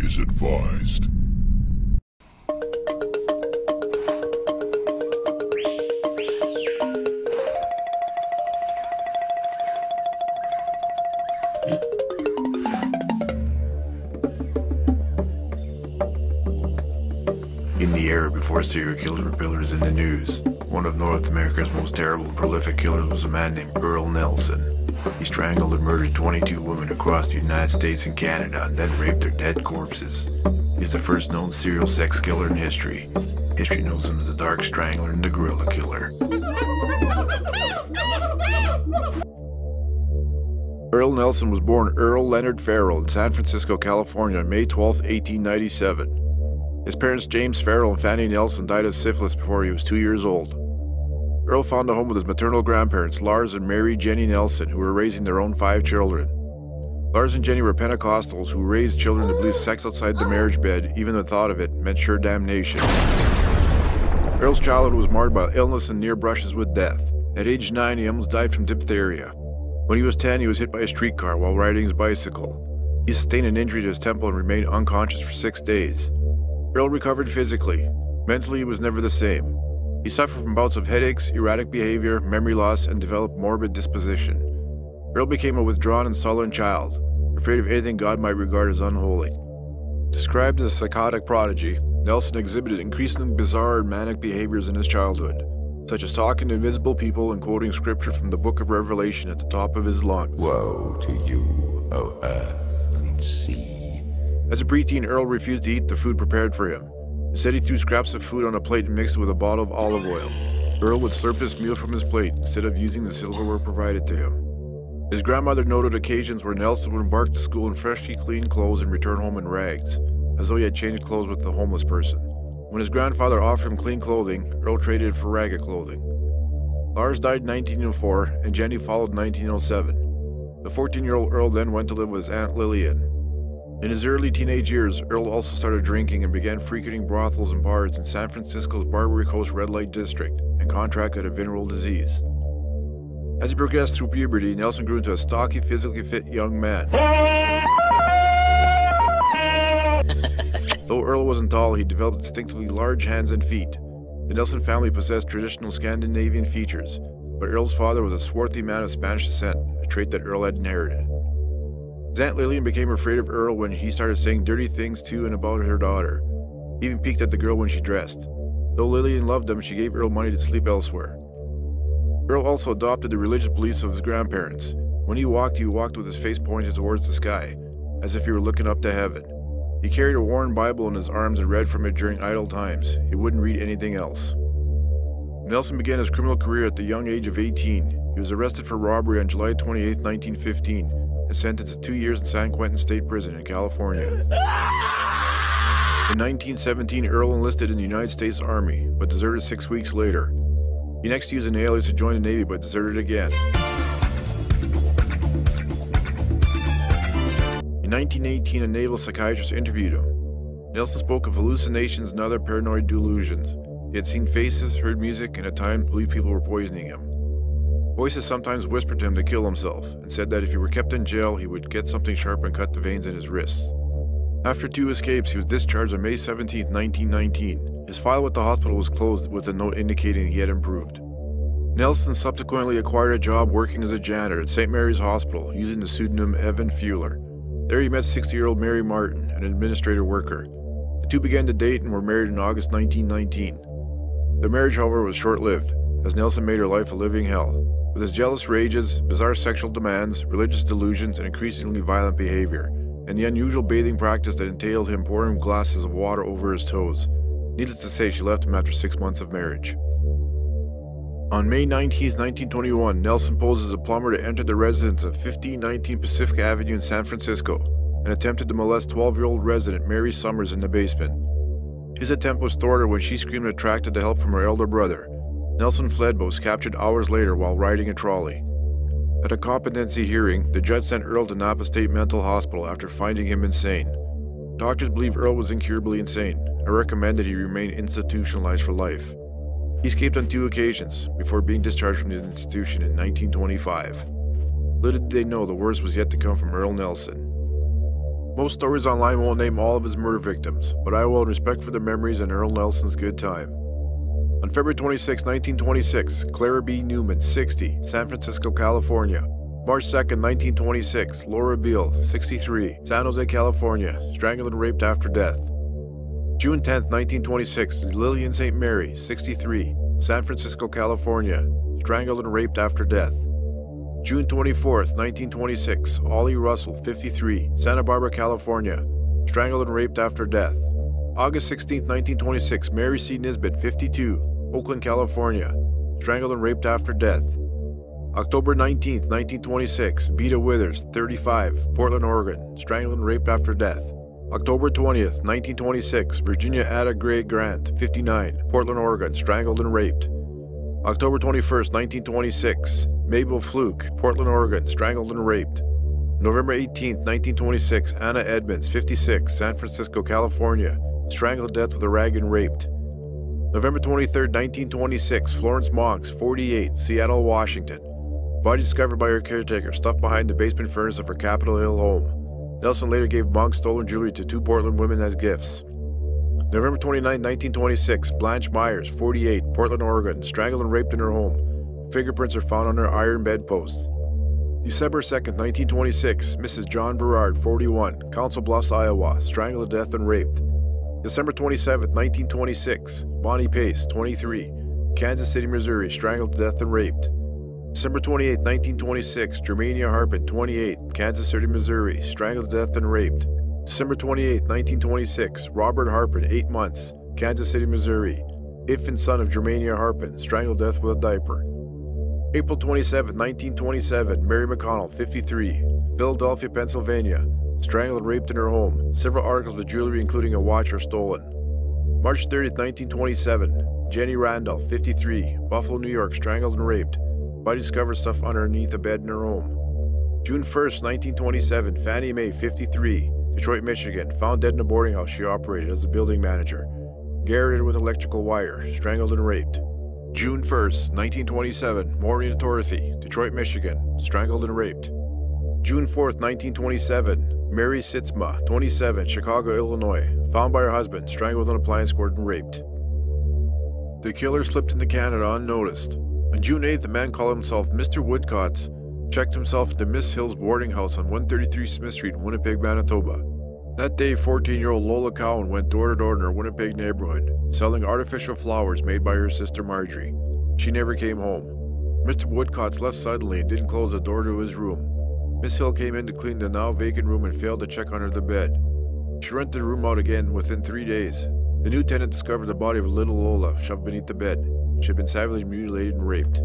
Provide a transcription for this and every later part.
is advised. In the era before serial killers were pillars in the news, one of North America's most terrible and prolific killers was a man named Earle Nelson. He strangled and murdered 22 women across the United States and Canada and then raped their dead corpses. He's the first known serial sex killer in history. History knows him as the Dark Strangler and the Gorilla Killer. Earle Nelson was born Earle Leonard Farrell in San Francisco, California on May 12, 1897. His parents, James Farrell and Fanny Nelson, died of syphilis before he was 2 years old. Earle found a home with his maternal grandparents, Lars and Mary Jenny Nelson, who were raising their own 5 children. Lars and Jenny were Pentecostals who raised children to believe sex outside the marriage bed, even the thought of it, meant sure damnation. Earle's childhood was marred by illness and near brushes with death. At age 9, he almost died from diphtheria. When he was 10, he was hit by a streetcar while riding his bicycle. He sustained an injury to his temple and remained unconscious for 6 days. Earle recovered physically. Mentally, he was never the same. He suffered from bouts of headaches, erratic behavior, memory loss, and developed morbid disposition. Earle became a withdrawn and sullen child, afraid of anything God might regard as unholy. Described as a psychotic prodigy, Nelson exhibited increasingly bizarre and manic behaviors in his childhood, such as talking to invisible people and quoting scripture from the book of Revelation at the top of his lungs. Woe to you, O earth and sea. As a preteen, Earle refused to eat the food prepared for him. Instead, he threw scraps of food on a plate and mixed it with a bottle of olive oil. Earle would slurp his meal from his plate instead of using the silverware provided to him. His grandmother noted occasions where Nelson would embark to school in freshly cleaned clothes and return home in rags, as though he had changed clothes with the homeless person. When his grandfather offered him clean clothing, Earle traded it for ragged clothing. Lars died in 1904, and Jenny followed in 1907. The 14-year-old Earle then went to live with his Aunt Lillian. In his early teenage years, Earle also started drinking and began frequenting brothels and bars in San Francisco's Barbary Coast red light district and contracted a venereal disease. As he progressed through puberty, Nelson grew into a stocky, physically fit young man. Though Earle wasn't tall, he developed distinctively large hands and feet. The Nelson family possessed traditional Scandinavian features, but Earle's father was a swarthy man of Spanish descent, a trait that Earle had inherited. His Aunt Lillian became afraid of Earle when he started saying dirty things to and about her daughter. He even peeked at the girl when she dressed. Though Lillian loved him, she gave Earle money to sleep elsewhere. Earle also adopted the religious beliefs of his grandparents. When he walked with his face pointed towards the sky, as if he were looking up to heaven. He carried a worn Bible in his arms and read from it during idle times. He wouldn't read anything else. Nelson began his criminal career at the young age of 18. He was arrested for robbery on July 28, 1915, and sentenced to 2 years in San Quentin State Prison in California. In 1917, Earle enlisted in the United States Army, but deserted 6 weeks later. He next used an alias to join the Navy, but deserted again. In 1918, a naval psychiatrist interviewed him. Nelson spoke of hallucinations and other paranoid delusions. He had seen faces, heard music, and at times believed people were poisoning him. Voices sometimes whispered to him to kill himself, and said that if he were kept in jail, he would get something sharp and cut the veins in his wrists. After 2 escapes, he was discharged on May 17, 1919. His file with the hospital was closed with a note indicating he had improved. Nelson subsequently acquired a job working as a janitor at St. Mary's Hospital using the pseudonym Evan Fuller. There he met 60-year-old Mary Martin, an administrator worker. The two began to date and were married in August 1919. Their marriage, however, was short-lived, as Nelson made her life a living hell. With his jealous rages, bizarre sexual demands, religious delusions, and increasingly violent behavior, and the unusual bathing practice that entailed him pouring glasses of water over his toes. Needless to say, she left him after 6 months of marriage. On May 19, 1921, Nelson posed as a plumber to enter the residence of 1519 Pacific Avenue in San Francisco and attempted to molest 12-year-old resident Mary Summers in the basement. His attempt was thwarted when she screamed attracted to help from her elder brother. Nelson fled but was captured hours later while riding a trolley. At a competency hearing, the judge sent Earle to Napa State Mental Hospital after finding him insane. Doctors believe Earle was incurably insane and recommended he remain institutionalized for life. He escaped on 2 occasions before being discharged from the institution in 1925. Little did they know the worst was yet to come from Earle Nelson. Most stories online won't name all of his murder victims, but I will in respect for their memories and Earle Nelson's good time. On February 26, 1926, Clara B. Newman, 60, San Francisco, California. March 2, 1926, Laura Beale, 63, San Jose, California, strangled and raped after death. June 10, 1926, Lillian St. Mary, 63, San Francisco, California, strangled and raped after death. June 24, 1926, Ollie Russell, 53, Santa Barbara, California, strangled and raped after death. August 16, 1926, Mary C. Nisbet, 52, Oakland, California, strangled and raped after death. October 19, 1926, Vita Withers, 35, Portland, Oregon, strangled and raped after death. October 20th, 1926, Virginia Ada Gray Grant, 59, Portland, Oregon, strangled and raped. October 21st, 1926, Mabel Fluke, Portland, Oregon, strangled and raped. November 18th, 1926, Anna Edmonds, 56, San Francisco, California, strangled to death with a rag and raped. November 23rd, 1926, Florence Monks, 48, Seattle, Washington. Body discovered by her caretaker, stuffed behind the basement furnace of her Capitol Hill home. Nelson later gave Monks stolen jewelry to 2 Portland women as gifts. November 29, 1926, Blanche Myers, 48, Portland, Oregon, strangled and raped in her home. Fingerprints are found on her iron bedposts. December 2, 1926, Mrs. John Berard, 41, Council Bluffs, Iowa, strangled to death and raped. December 27, 1926, Bonnie Pace, 23, Kansas City, Missouri, strangled to death and raped. December 28, 1926, Germania Harpin, 28, Kansas City, Missouri, strangled to death and raped. December 28, 1926, Robert Harpin, 8 months, Kansas City, Missouri, infant son of Germania Harpin, strangled to death with a diaper. April 27, 1927, Mary McConnell, 53, Philadelphia, Pennsylvania, strangled and raped in her home. Several articles of jewelry, including a watch, are stolen. March 30, 1927, Jenny Randall, 53, Buffalo, New York, strangled and raped. Body discovered stuffed underneath a bed in her home. June 1, 1927, Fannie Mae, 53, Detroit, Michigan, found dead in a boarding house she operated as a building manager. Garroted with electrical wire, strangled and raped. June 1, 1927, Maureen Dorothy, Detroit, Michigan, strangled and raped. June 4, 1927, Mary Sitzma, 27, Chicago, Illinois, found by her husband, strangled with an appliance cord and raped. The killer slipped into Canada unnoticed. On June 8th, the man called himself Mr. Woodcott's checked himself into Miss Hill's boarding house on 133 Smith Street in Winnipeg, Manitoba. That day, 14-year-old Lola Cowan went door-to-door in her Winnipeg neighborhood, selling artificial flowers made by her sister Marjorie. She never came home. Mr. Woodcott's left suddenly and didn't close the door to his room. Miss Hill came in to clean the now vacant room and failed to check under the bed. She rented the room out again within 3 days. The new tenant discovered the body of little Lola shoved beneath the bed. She had been savagely mutilated and raped.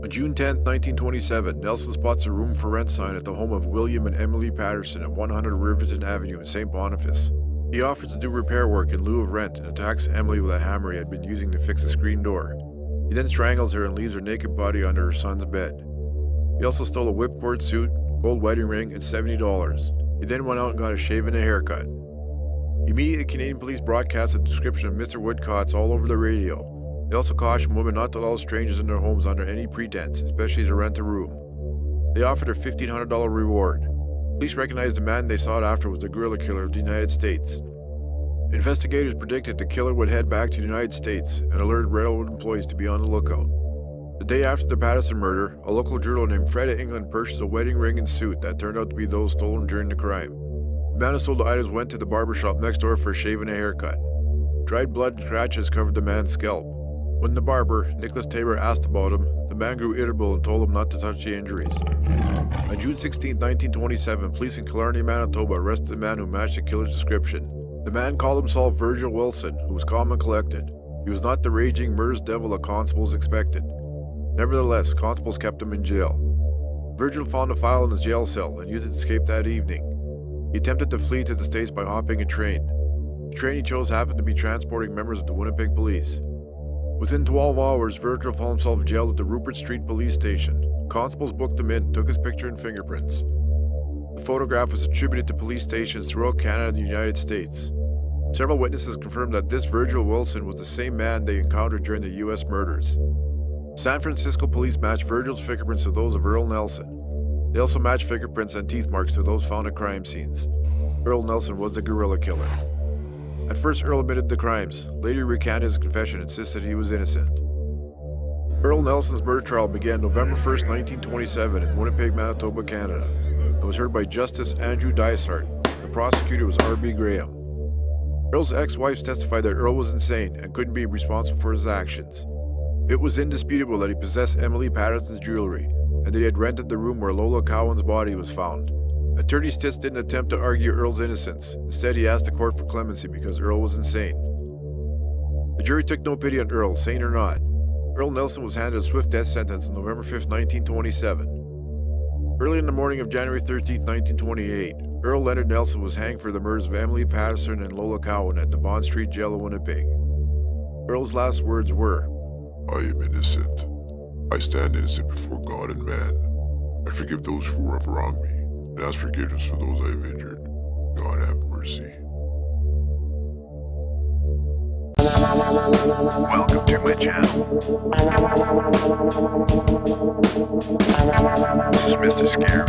On June 10, 1927, Nelson spots a room for rent sign at the home of William and Emily Patterson at 100 Riverton Avenue in St. Boniface. He offers to do repair work in lieu of rent and attacks Emily with a hammer he had been using to fix a screen door. He then strangles her and leaves her naked body under her son's bed. He also stole a whipcord suit, gold wedding ring, and $70. He then went out and got a shave and a haircut. Immediately, Canadian police broadcast a description of Mr. Woodcott's all over the radio. They also cautioned women not to allow strangers in their homes under any pretense, especially to rent a room. They offered her a $1,500 reward. Police recognized the man they sought after was the guerrilla killer of the United States. Investigators predicted the killer would head back to the United States and alerted railroad employees to be on the lookout. The day after the Patterson murder, a local jeweler named Fred England purchased a wedding ring and suit that turned out to be those stolen during the crime. The man who sold the items went to the barbershop next door for a shave and a haircut. Dried blood and scratches covered the man's scalp. When the barber, Nicholas Tabor, asked about him, the man grew irritable and told him not to touch the injuries. On June 16, 1927, police in Killarney, Manitoba arrested the man who matched the killer's description. The man called himself Virgil Wilson, who was calm and collected. He was not the raging murderous devil the constables expected. Nevertheless, constables kept him in jail. Virgil found a file in his jail cell and used it to escape that evening. He attempted to flee to the States by hopping a train. The train he chose happened to be transporting members of the Winnipeg Police. Within 12 hours, Virgil found himself jailed at the Rupert Street Police Station. Constables booked him in, took his picture and fingerprints. The photograph was attributed to police stations throughout Canada and the United States. Several witnesses confirmed that this Virgil Wilson was the same man they encountered during the U.S. murders. San Francisco police matched Virgil's fingerprints to those of Earle Nelson. They also matched fingerprints and teeth marks to those found at crime scenes. Earle Nelson was the guerrilla killer. At first, Earle admitted the crimes. Later, he recanted his confession and insisted he was innocent. Earle Nelson's murder trial began November 1st, 1927 in Winnipeg, Manitoba, Canada, and was heard by Justice Andrew Dysart. The prosecutor was R.B. Graham. Earle's ex-wives testified that Earle was insane and couldn't be responsible for his actions. It was indisputable that he possessed Emily Patterson's jewelry and that he had rented the room where Lola Cowan's body was found. Attorney Stitz didn't attempt to argue Earle's innocence. Instead, he asked the court for clemency because Earle was insane. The jury took no pity on Earle, sane or not. Earle Nelson was handed a swift death sentence on November 5, 1927. Early in the morning of January 13, 1928, Earle Leonard Nelson was hanged for the murders of Emily Patterson and Lola Cowan at the Vaughan Street Jail in Winnipeg. Earle's last words were, "I am innocent. I stand innocent before God and man. I forgive those who have wronged me, and ask forgiveness for those I have injured. God have mercy." Welcome to my channel. This is Mr. Scary.